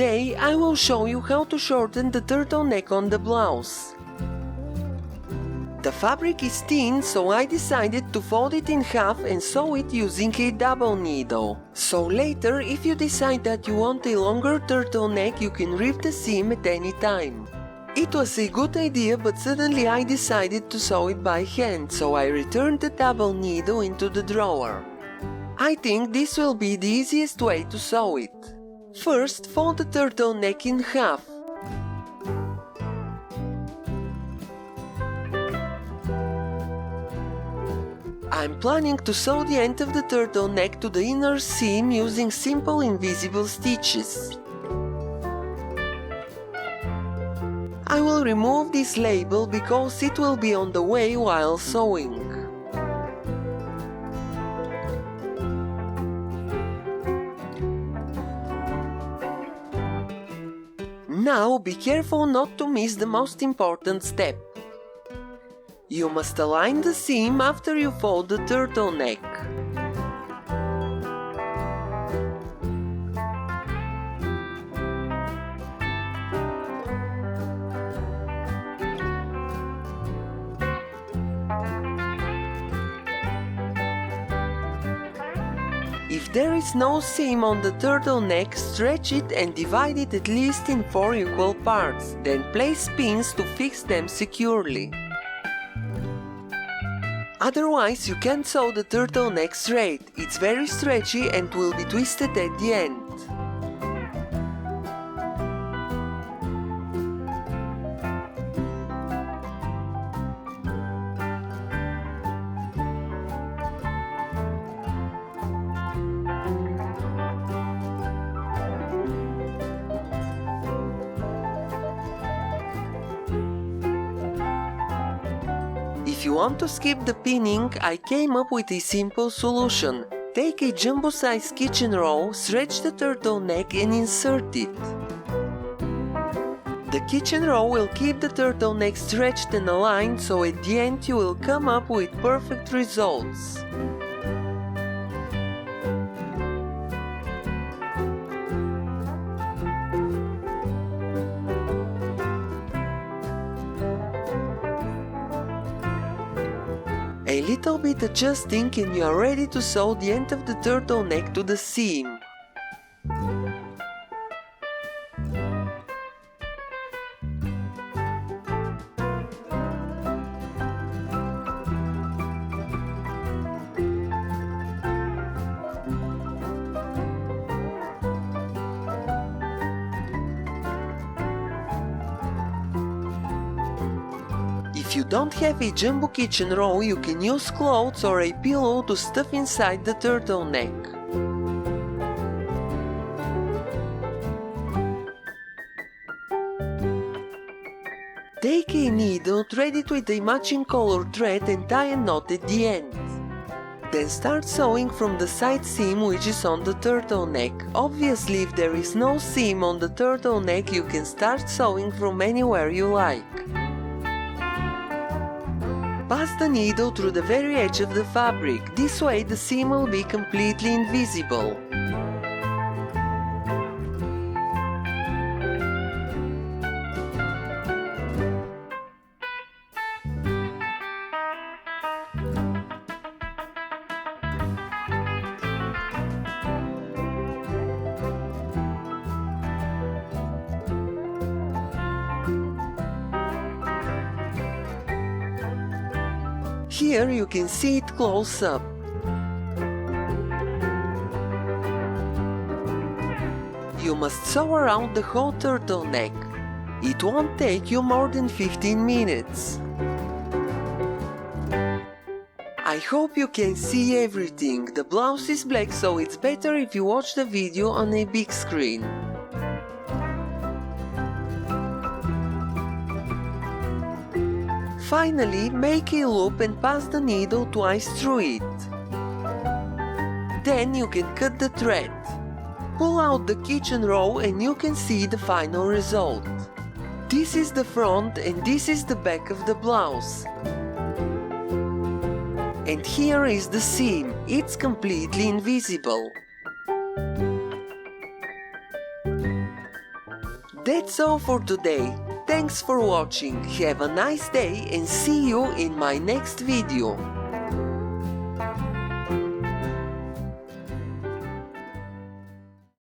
Today I will show you how to shorten the turtleneck on the blouse. The fabric is thin, so I decided to fold it in half and sew it using a double needle. So later, if you decide that you want a longer turtleneck, you can rip the seam at any time. It was a good idea, but suddenly I decided to sew it by hand, so I returned the double needle into the drawer. I think this will be the easiest way to sew it. First, fold the turtleneck in half. I'm planning to sew the end of the turtleneck to the inner seam using simple invisible stitches. I will remove this label because it will be on the way while sewing. Now be careful not to miss the most important step. You must align the seam after you fold the turtleneck. If there is no seam on the turtleneck, stretch it and divide it at least in 4 equal parts, then place pins to fix them securely. Otherwise, you can't sew the turtleneck straight. It's very stretchy and will be twisted at the end. If you want to skip the pinning, I came up with a simple solution. Take a jumbo-sized kitchen roll, stretch the turtleneck and insert it. The kitchen roll will keep the turtleneck stretched and aligned, so at the end you will come up with perfect results. A little bit adjusting and you are ready to sew the end of the turtleneck to the seam. If you don't have a jumbo kitchen roll, you can use clothes or a pillow to stuff inside the turtleneck. Take a needle, thread it with a matching color thread and tie a knot at the end. Then start sewing from the side seam which is on the turtleneck. Obviously, if there is no seam on the turtleneck, you can start sewing from anywhere you like. Pass the needle through the very edge of the fabric. This way the seam will be completely invisible. Here you can see it close up. You must sew around the whole turtleneck. It won't take you more than 15 minutes. I hope you can see everything. The blouse is black, so it's better if you watch the video on a big screen. Finally, make a loop and pass the needle twice through it. Then you can cut the thread. Pull out the kitchen roll and you can see the final result. This is the front and this is the back of the blouse. And here is the seam. It's completely invisible. That's all for today. Thanks for watching, have a nice day and see you in my next video.